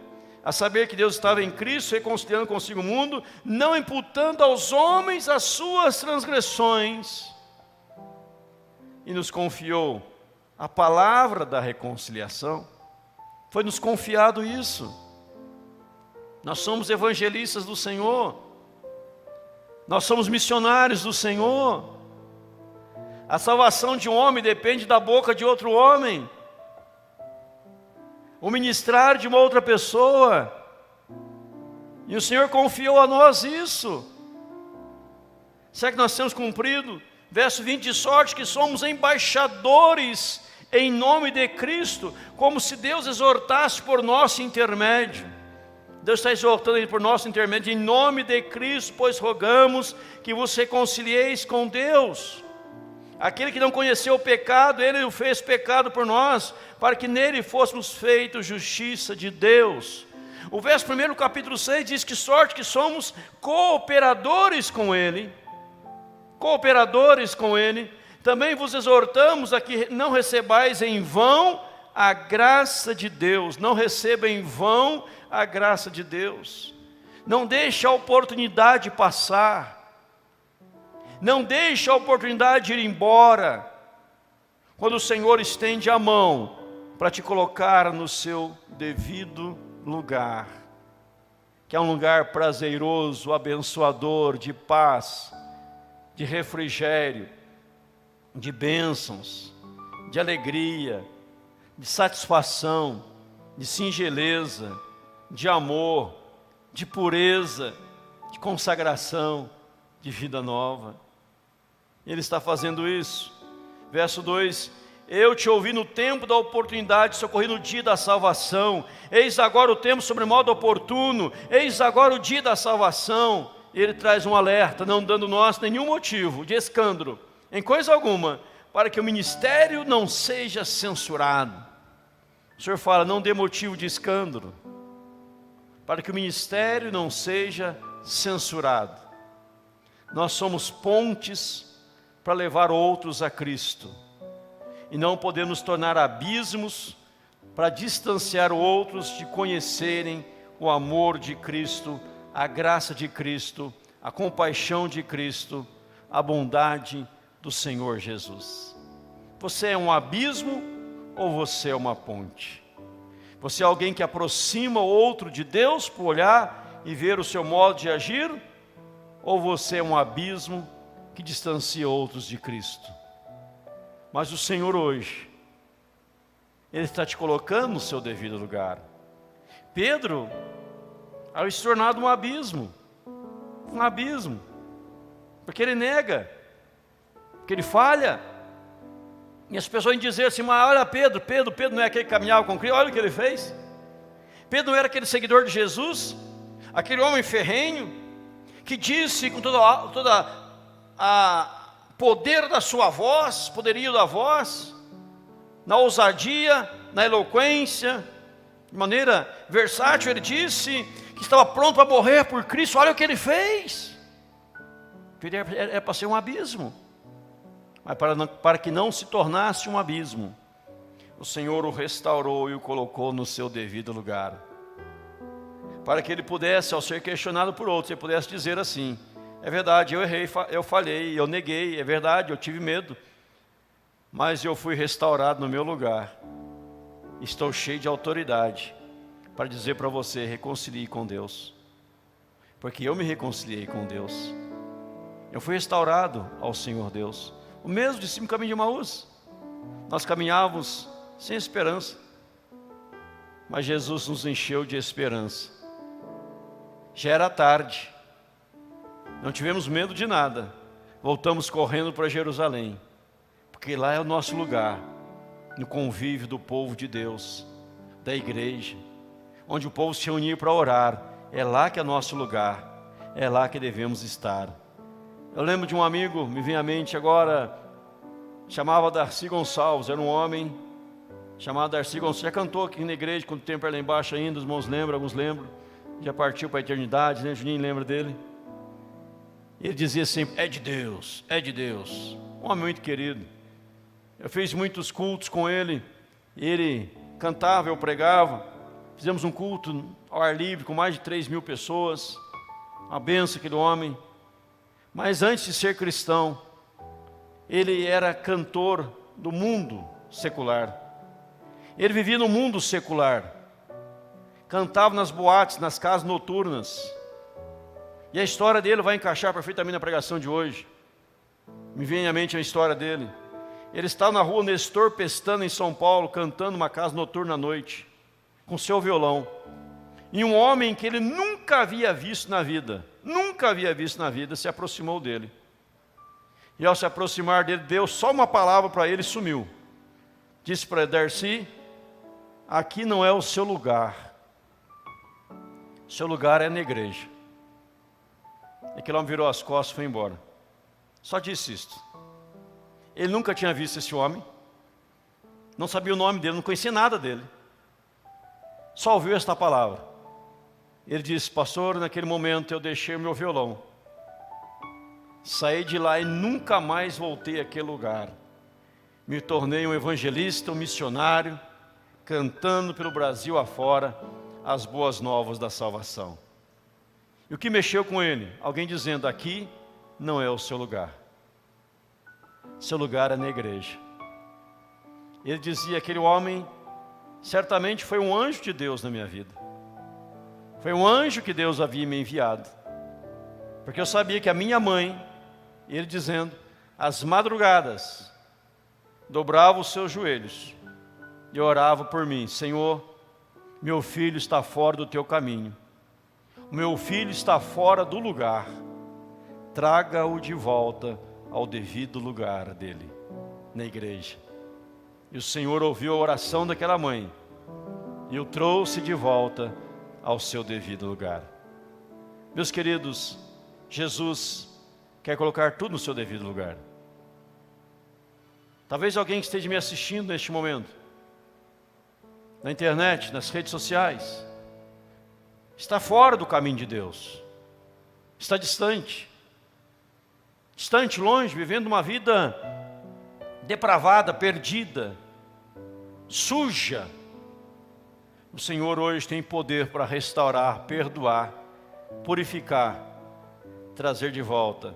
a saber que Deus estava em Cristo, reconciliando consigo o mundo, não imputando aos homens as suas transgressões, e nos confiou a palavra da reconciliação. Foi nos confiado isso. Nós somos evangelistas do Senhor. Nós somos missionários do Senhor. A salvação de um homem depende da boca de outro homem. O ministrar de uma outra pessoa. E o Senhor confiou a nós isso. Será que nós temos cumprido? Verso 20, de sorte que somos embaixadores em nome de Cristo, como se Deus exortasse por nosso intermédio. Deus está exortando Ele por nosso intermédio, em nome de Cristo, pois rogamos que vos reconcilieis com Deus. Aquele que não conheceu o pecado, Ele o fez pecado por nós, para que nele fôssemos feitos justiça de Deus. O verso 1 do capítulo 6 diz que sorte que somos cooperadores com Ele. Cooperadores com Ele. Também vos exortamos a que não recebais em vão a graça de Deus. Não receba em vão a graça de Deus. Não deixe a oportunidade passar. Não deixe a oportunidade ir embora. Quando o Senhor estende a mão para te colocar no seu devido lugar, que é um lugar prazeroso, abençoador, de paz, de refrigério, de bênçãos, de alegria, de satisfação, de singeleza, de amor, de pureza, de consagração, de vida nova. Ele está fazendo isso. Verso 2: eu te ouvi no tempo da oportunidade, socorri no dia da salvação. Eis agora o tempo sobremodo oportuno, eis agora o dia da salvação. Ele traz um alerta, não dando nós nenhum motivo de escândalo, em coisa alguma, para que o ministério não seja censurado. O Senhor fala, não dê motivo de escândalo, para que o ministério não seja censurado. Nós somos pontes para levar outros a Cristo, e não podemos tornar abismos para distanciar outros de conhecerem o amor de Cristo, a graça de Cristo, a compaixão de Cristo, a bondade, do Senhor Jesus. Você é um abismo ou você é uma ponte? Você é alguém que aproxima o outro de Deus por olhar e ver o seu modo de agir? Ou você é um abismo que distancia outros de Cristo? Mas o Senhor hoje, Ele está te colocando no seu devido lugar. Pedro, ao se tornar um abismo, porque ele nega, porque ele falha, e as pessoas dizem assim, mas olha Pedro não é aquele que caminhava com Cristo, olha o que ele fez. Pedro não era aquele seguidor de Jesus, aquele homem ferrenho, que disse com toda a poder da sua voz, poderio da voz, na ousadia, na eloquência, de maneira versátil, ele disse que estava pronto para morrer por Cristo. Olha o que ele fez. Ele era para ser um abismo, mas para que não se tornasse um abismo, o Senhor o restaurou e o colocou no seu devido lugar, para que ele pudesse, ao ser questionado por outros, ele pudesse dizer assim: é verdade, eu errei, eu falhei, eu neguei, é verdade, eu tive medo, mas eu fui restaurado no meu lugar. Estou cheio de autoridade para dizer para você: reconcilie com Deus, porque eu me reconciliei com Deus. Eu fui restaurado ao Senhor Deus. O mesmo discípulo no caminho de Emaús, nós caminhávamos sem esperança, mas Jesus nos encheu de esperança. Já era tarde, não tivemos medo de nada, voltamos correndo para Jerusalém, porque lá é o nosso lugar, no convívio do povo de Deus, da igreja, onde o povo se reunia para orar. É lá que é nosso lugar, é lá que devemos estar. Eu lembro de um amigo, me vem à mente agora, chamava Darcy Gonçalves, era um homem chamado Darcy Gonçalves, já cantou aqui na igreja, quando o tempo era lá embaixo ainda, os irmãos lembram, alguns lembram, já partiu para a eternidade, né? Juninho lembra dele. Ele dizia sempre: é de Deus, um homem muito querido. Eu fiz muitos cultos com ele, ele cantava, eu pregava, fizemos um culto ao ar livre com mais de 3.000 pessoas, uma benção aquele homem. Mas antes de ser cristão, ele era cantor do mundo secular, ele vivia no mundo secular, cantava nas boates, nas casas noturnas, e a história dele vai encaixar perfeitamente na pregação de hoje. Me vem à mente a história dele. Ele estava na rua Nestor Pestana, em São Paulo, cantando numa casa noturna à noite, com seu violão. E um homem que ele nunca havia visto na vida, se aproximou dele. E ao se aproximar dele, deu só uma palavra para ele e sumiu. Disse para Darcy: aqui não é o seu lugar. O seu lugar é na igreja. E aquele homem virou as costas e foi embora. Só disse isto. Ele nunca tinha visto esse homem, não sabia o nome dele, não conhecia nada dele, só ouviu esta palavra. Ele disse: pastor, naquele momento eu deixei o meu violão, saí de lá e nunca mais voltei àquele lugar. Me tornei um evangelista, um missionário, cantando pelo Brasil afora as boas novas da salvação. E o que mexeu com ele? Alguém dizendo: aqui não é o seu lugar. Seu lugar é na igreja. Ele dizia: aquele homem certamente foi um anjo de Deus na minha vida. Foi um anjo que Deus havia me enviado. Porque eu sabia que a minha mãe, ele dizendo, às madrugadas, dobrava os seus joelhos e orava por mim: Senhor, meu filho está fora do teu caminho. O meu filho está fora do lugar. Traga-o de volta ao devido lugar dele, na igreja. E o Senhor ouviu a oração daquela mãe e o trouxe de volta ao seu devido lugar. Meus queridos, Jesus quer colocar tudo no seu devido lugar. Talvez alguém que esteja me assistindo neste momento, na internet, nas redes sociais, está fora do caminho de Deus, está distante, longe, vivendo uma vida depravada, perdida, suja. O Senhor hoje tem poder para restaurar, perdoar, purificar, trazer de volta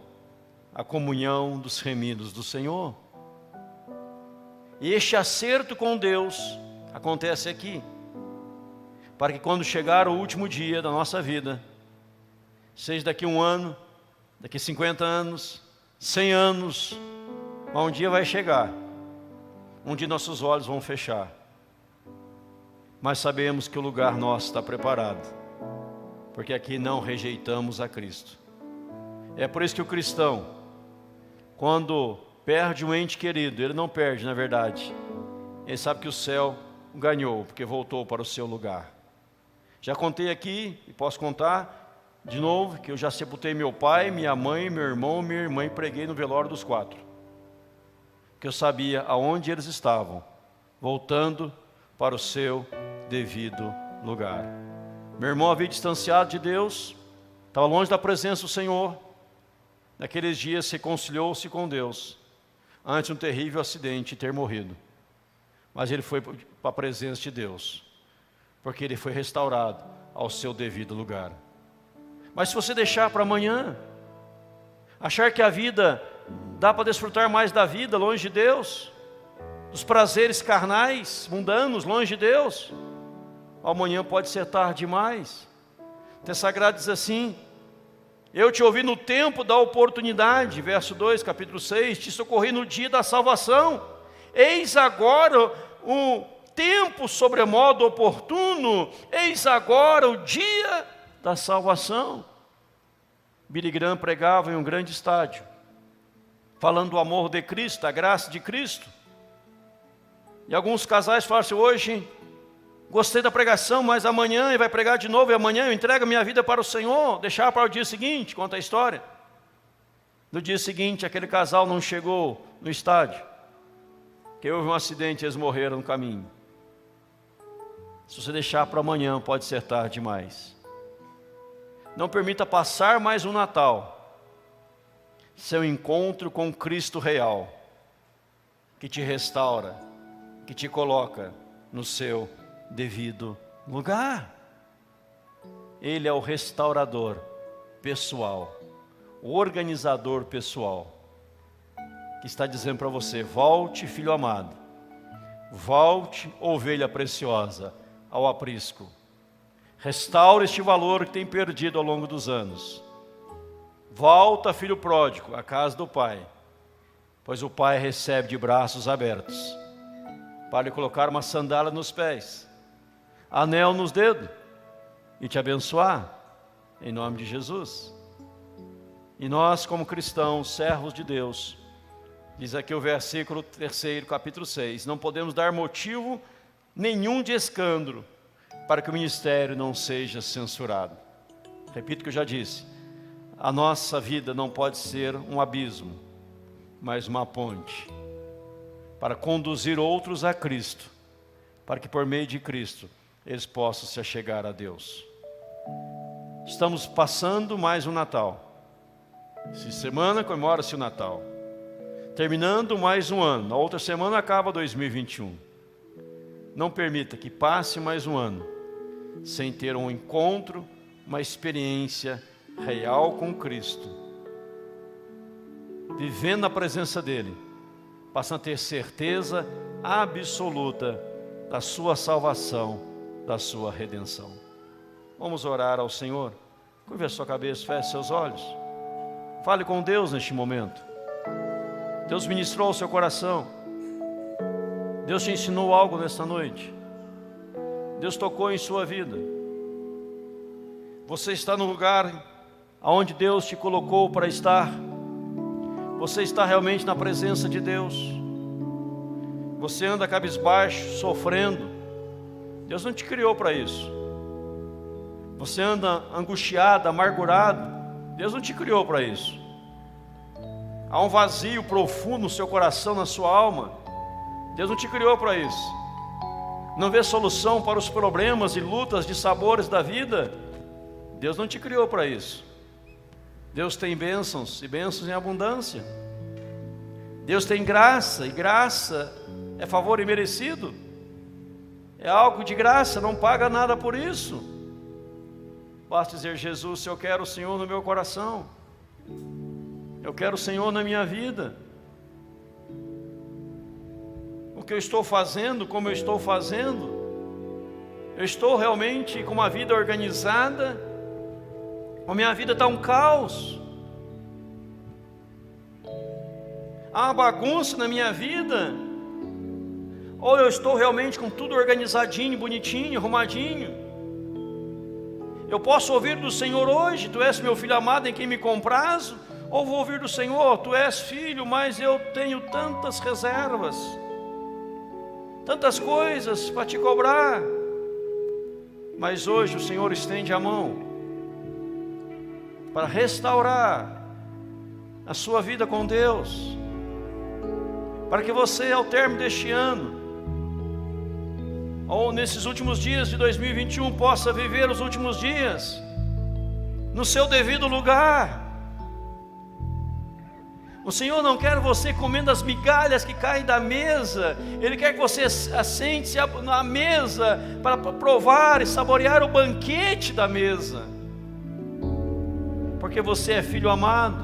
a comunhão dos remidos do Senhor. E este acerto com Deus acontece aqui, para que quando chegar o último dia da nossa vida, seja daqui 1 ano, daqui 50 anos, 100 anos, um dia vai chegar, onde nossos olhos vão fechar, mas sabemos que o lugar nosso está preparado, porque aqui não rejeitamos a Cristo. É por isso que o cristão, quando perde um ente querido, ele não perde na verdade, ele sabe que o céu ganhou, porque voltou para o seu lugar. Já contei aqui, e posso contar de novo, que eu já sepultei meu pai, minha mãe, meu irmão, minha irmã, e preguei no velório dos 4. Que eu sabia aonde eles estavam, voltando para o seu devido lugar. Meu irmão havia distanciado de Deus, estava longe da presença do Senhor. Naqueles dias reconciliou-se com Deus, antes de um terrível acidente ter morrido. Mas ele foi para a presença de Deus, porque ele foi restaurado ao seu devido lugar. Mas se você deixar para amanhã, achar que a vida, dá para desfrutar mais da vida longe de Deus, dos prazeres carnais, mundanos, longe de Deus, amanhã pode ser tarde demais. O texto sagrado diz assim: eu te ouvi no tempo da oportunidade, verso 2, capítulo 6, te socorri no dia da salvação. Eis agora o tempo sobremodo oportuno, eis agora o dia da salvação. Billy Graham pregava em um grande estádio, falando do amor de Cristo, da graça de Cristo. E alguns casais falam assim: hoje gostei da pregação, mas amanhã ele vai pregar de novo, e amanhã eu entrego a minha vida para o Senhor, deixar para o dia seguinte. Conta a história. No dia seguinte, aquele casal não chegou no estádio, que houve um acidente e eles morreram no caminho. Se você deixar para amanhã, pode ser tarde demais. Não permita passar mais um Natal sem o encontro com Cristo real, que te restaura, que te coloca no seu devido lugar. Ele é o restaurador pessoal, o organizador pessoal, que está dizendo para você: volte, filho amado, volte, ovelha preciosa, ao aprisco. Restaura este valor que tem perdido ao longo dos anos. Volta, filho pródigo, à casa do Pai, pois o Pai recebe de braços abertos, para lhe colocar uma sandália nos pés, anel nos dedos, e te abençoar, em nome de Jesus. E nós, como cristãos, servos de Deus, diz aqui o versículo 3, capítulo 6, não podemos dar motivo nenhum de escândalo, para que o ministério não seja censurado. Repito o que eu já disse: a nossa vida não pode ser um abismo, mas uma ponte, para conduzir outros a Cristo, para que por meio de Cristo eles possam se achegar a Deus. Estamos passando mais um Natal. Essa semana comemora-se o Natal, terminando mais um ano. Na outra semana acaba 2021. Não permita que passe mais um ano sem ter um encontro, uma experiência real com Cristo, vivendo na presença dEle, passando a ter certeza absoluta da sua salvação, da sua redenção. Vamos orar ao Senhor. Curve a sua cabeça, feche seus olhos, fale com Deus neste momento. Deus ministrou o seu coração, Deus te ensinou algo nesta noite, Deus tocou em sua vida. Você está no lugar aonde Deus te colocou para estar. Você está realmente na presença de Deus. Você anda cabisbaixo, sofrendo. Deus não te criou para isso. Você anda angustiado, amargurado. Deus não te criou para isso. Há um vazio profundo no seu coração, na sua alma. Deus não te criou para isso. Não vê solução para os problemas e lutas de sabores da vida. Deus não te criou para isso. Deus tem bênçãos e bênçãos em abundância. Deus tem graça, e graça é favor imerecido. É algo de graça, não paga nada por isso. Basta dizer: Jesus, eu quero o Senhor no meu coração. Eu quero o Senhor na minha vida. O que eu estou fazendo, como eu estou fazendo, eu estou realmente com uma vida organizada? A minha vida está um caos. Há uma bagunça na minha vida? Ou eu estou realmente com tudo organizadinho, bonitinho, arrumadinho? Eu posso ouvir do Senhor hoje: Tu és meu filho amado em quem me comprazo? Ou vou ouvir do Senhor: Tu és filho, mas eu tenho tantas reservas, tantas coisas para te cobrar. Mas hoje o Senhor estende a mão para restaurar a sua vida com Deus, para que você, ao término deste ano, ou nesses últimos dias de 2021, possa viver os últimos dias no seu devido lugar. O Senhor não quer você comendo as migalhas que caem da mesa. Ele quer que você assente-se na mesa para provar e saborear o banquete da mesa, porque você é filho amado,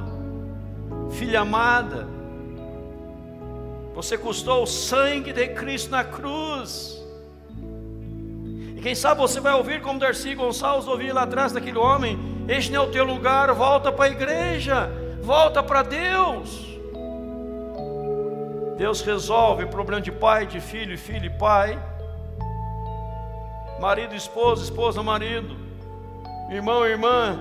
filha amada. Você custou o sangue de Cristo na cruz. E quem sabe você vai ouvir, como Darcy Gonçalves ouvia lá atrás daquele homem: este não é o teu lugar, volta para a igreja, volta para Deus. Deus resolve o problema de pai, de filho, filho e pai, marido, esposa, esposa, marido, irmão, irmã,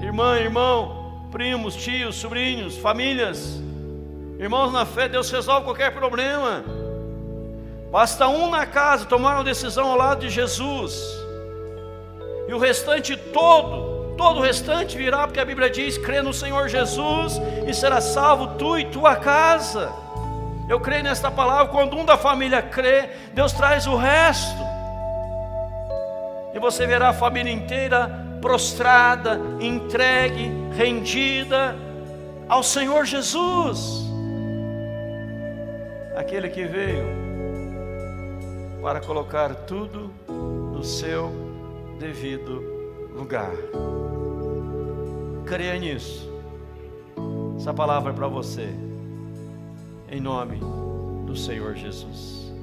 irmã, irmão, primos, tios, sobrinhos, famílias, irmãos na fé. Deus resolve qualquer problema. Basta um na casa tomar uma decisão ao lado de Jesus, e o restante todo o restante virá, porque a Bíblia diz: crê no Senhor Jesus e será salvo tu e tua casa. Eu creio nesta palavra. Quando um da família crê, Deus traz o resto, e você verá a família inteira prostrada, entregue, rendida ao Senhor Jesus, aquele que veio para colocar tudo no seu devido lugar. Creia nisso. Essa palavra é para você, em nome do Senhor Jesus.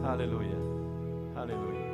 Aleluia, aleluia.